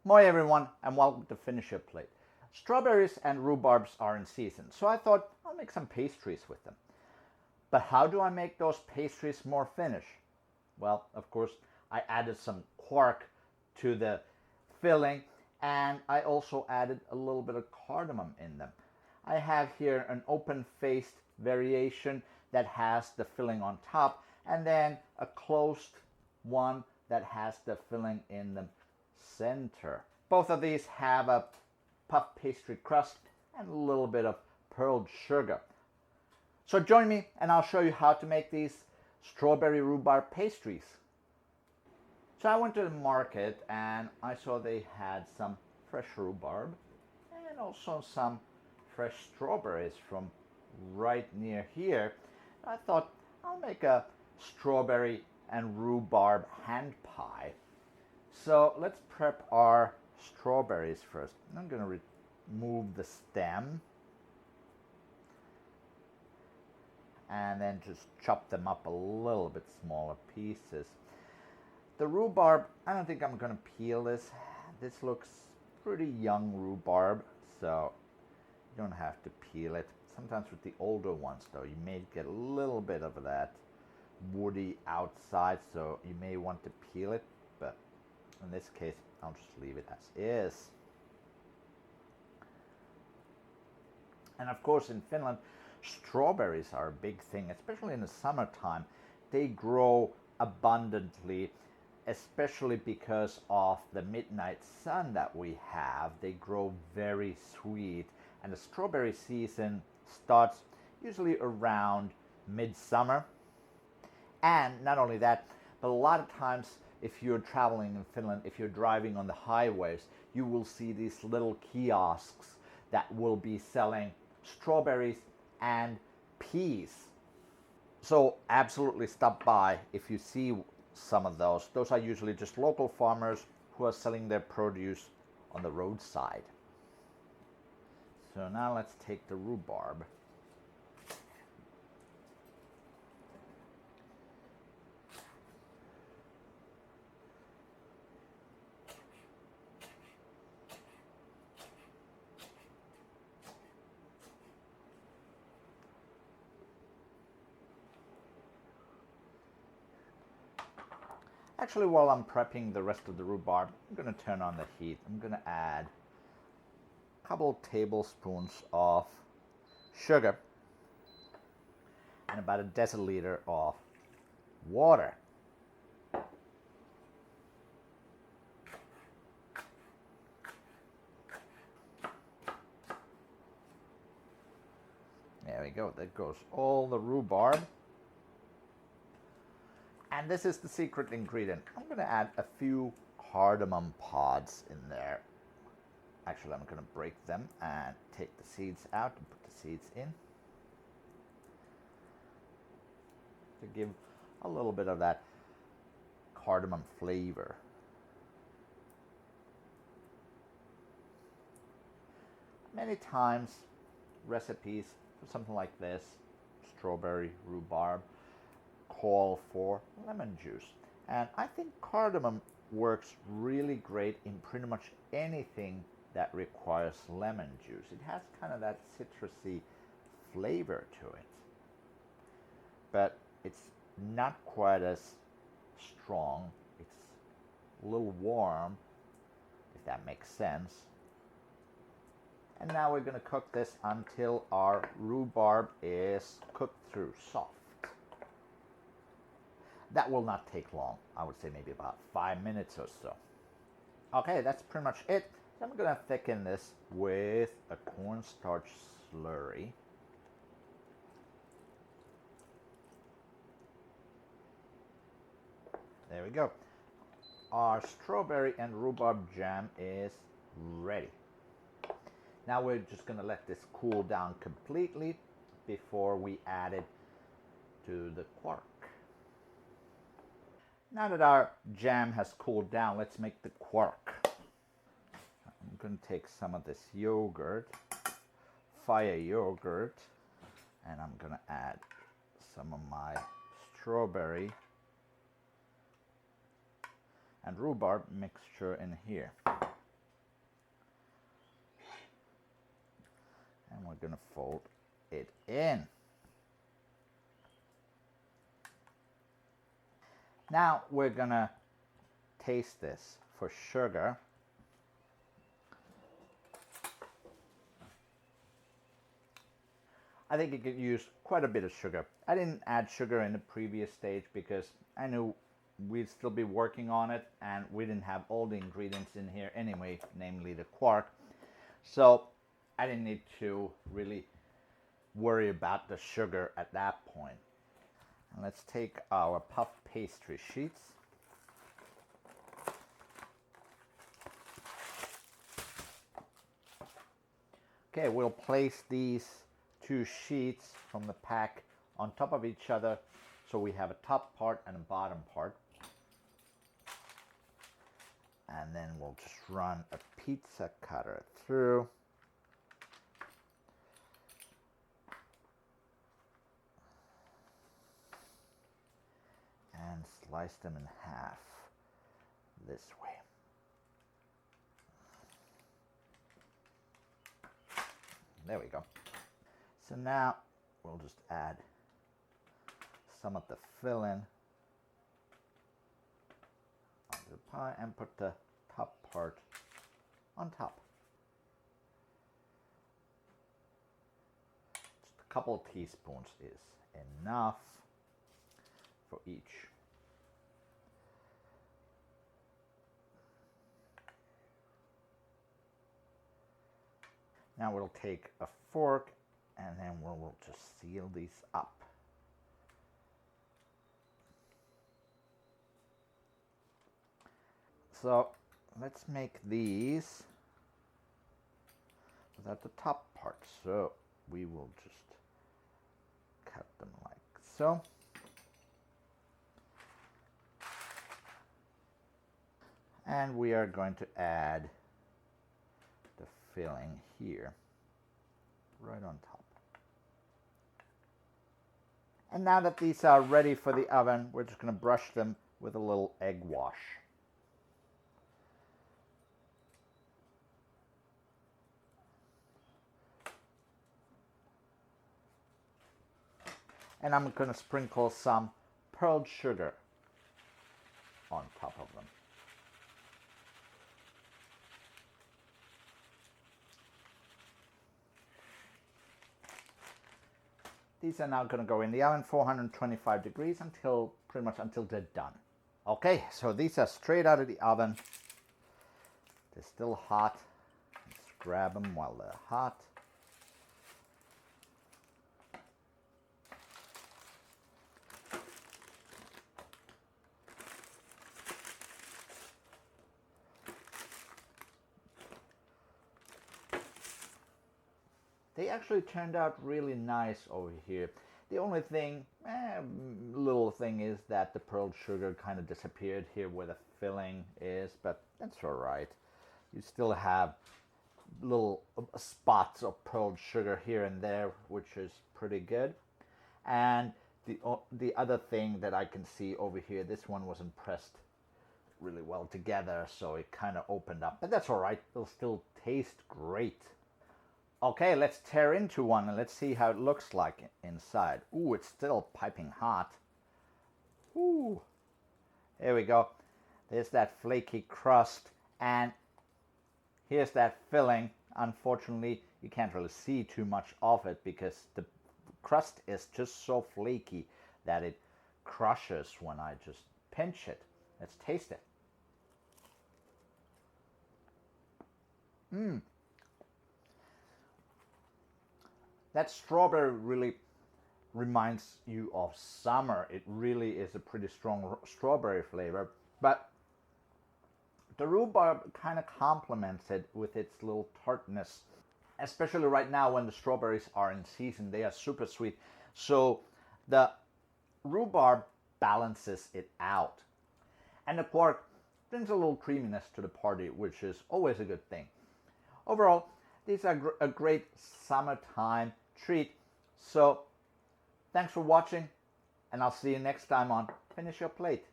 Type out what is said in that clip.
Moi everyone and welcome to Finnish Plate. Strawberries and rhubarbs are in season, so I thought I'll make some pastries with them. But how do I make those pastries more Finnish? Well, of course, I added some quark to the filling and I also added a little bit of cardamom in them. I have here an open-faced variation that has the filling on top and then a closed one that has the filling in the center. Both of these have a puff pastry crust and a little bit of pearled sugar. So join me and I'll show you how to make these strawberry rhubarb pastries. So I went to the market and I saw they had some fresh rhubarb and also some fresh strawberries from right near here. I thought I'll make a strawberry and rhubarb hand pie. So let's prep our strawberries first. I'm going to remove the stem and then just chop them up a little bit smaller pieces. The rhubarb, I don't think I'm going to peel this. This looks pretty young rhubarb, so you don't have to peel it. Sometimes with the older ones though, you may get a little bit of that woody outside, so you may want to peel it, but in this case I'll just leave it as is. And of course in Finland, strawberries are a big thing, especially in the summertime. They grow abundantly, especially because of the midnight sun that we have. They grow very sweet, and the strawberry season starts usually around midsummer. And not only that, but a lot of times if you're traveling in Finland, if you're driving on the highways, you will see these little kiosks that will be selling strawberries and peas. So absolutely stop by if you see some of those. Those are usually just local farmers who are selling their produce on the roadside. So now let's take the rhubarb. Actually, while I'm prepping the rest of the rhubarb, I'm going to turn on the heat. I'm going to add a couple tablespoons of sugar and about a deciliter of water. There we go. There goes all the rhubarb. And this is the secret ingredient. I'm going to add a few cardamom pods in there. Actually, I'm going to break them and take the seeds out and put the seeds in to give a little bit of that cardamom flavor. Many times, recipes for something like this, strawberry rhubarb, call for lemon juice. And I think cardamom works really great in pretty much anything that requires lemon juice. It has kind of that citrusy flavor to it. But it's not quite as strong. It's a little warm, if that makes sense. And now we're going to cook this until our rhubarb is cooked through soft. That will not take long. I would say maybe about 5 minutes or so. Okay, that's pretty much it. So I'm going to thicken this with a cornstarch slurry. There we go. Our strawberry and rhubarb jam is ready. Now we're just going to let this cool down completely before we add it to the quark. Now that our jam has cooled down, let's make the quark. I'm going to take some of this yogurt, fire yogurt, and I'm going to add some of my strawberry and rhubarb mixture in here. going to fold it in. Now we're going to taste this for sugar. I think you could use quite a bit of sugar. I didn't add sugar in the previous stage because I knew we'd still be working on it and we didn't have all the ingredients in here anyway, namely the quark. So I didn't need to really worry about the sugar at that point. And let's take our puff pastry sheets. Okay, we'll place these two sheets from the pack on top of each other so we have a top part and a bottom part. And then we'll just run a pizza cutter through. And slice them in half this way. There we go. So now we'll just add some of the filling onto the pie and put the top part on top. Just a couple of teaspoons is enough for each. Now we'll take a fork and then we'll just seal these up. So let's make these without the top part. So we will just cut them like so. And we are going to add the filling here, right on top. And now that these are ready for the oven, we're just going to brush them with a little egg wash. And I'm going to sprinkle some pearled sugar on top of them. These are now going to go in the oven 425 degrees until pretty much until they're done. Okay, so these are straight out of the oven. They're still hot. Let's grab them while they're hot. They actually turned out really nice over here. The only thing, little thing is that the pearled sugar kind of disappeared here where the filling is, but that's all right. You still have little spots of pearled sugar here and there, which is pretty good. And the other thing that I can see over here, this one wasn't pressed really well together, so it kind of opened up, but that's all right. It'll still taste great. Okay, let's tear into one and let's see how it looks like inside. Ooh, it's still piping hot. Ooh, there we go. There's that flaky crust and here's that filling. Unfortunately, you can't really see too much of it because the crust is just so flaky that it crushes when I just pinch it. Let's taste it. That strawberry really reminds you of summer. It really is a pretty strong strawberry flavor, but the rhubarb kind of complements it with its little tartness, especially right now when the strawberries are in season. They are super sweet, so the rhubarb balances it out, and the quark brings a little creaminess to the party, which is always a good thing. Overall, these are a great summertime treat. So thanks for watching, and I'll see you next time on Finish Your Plate.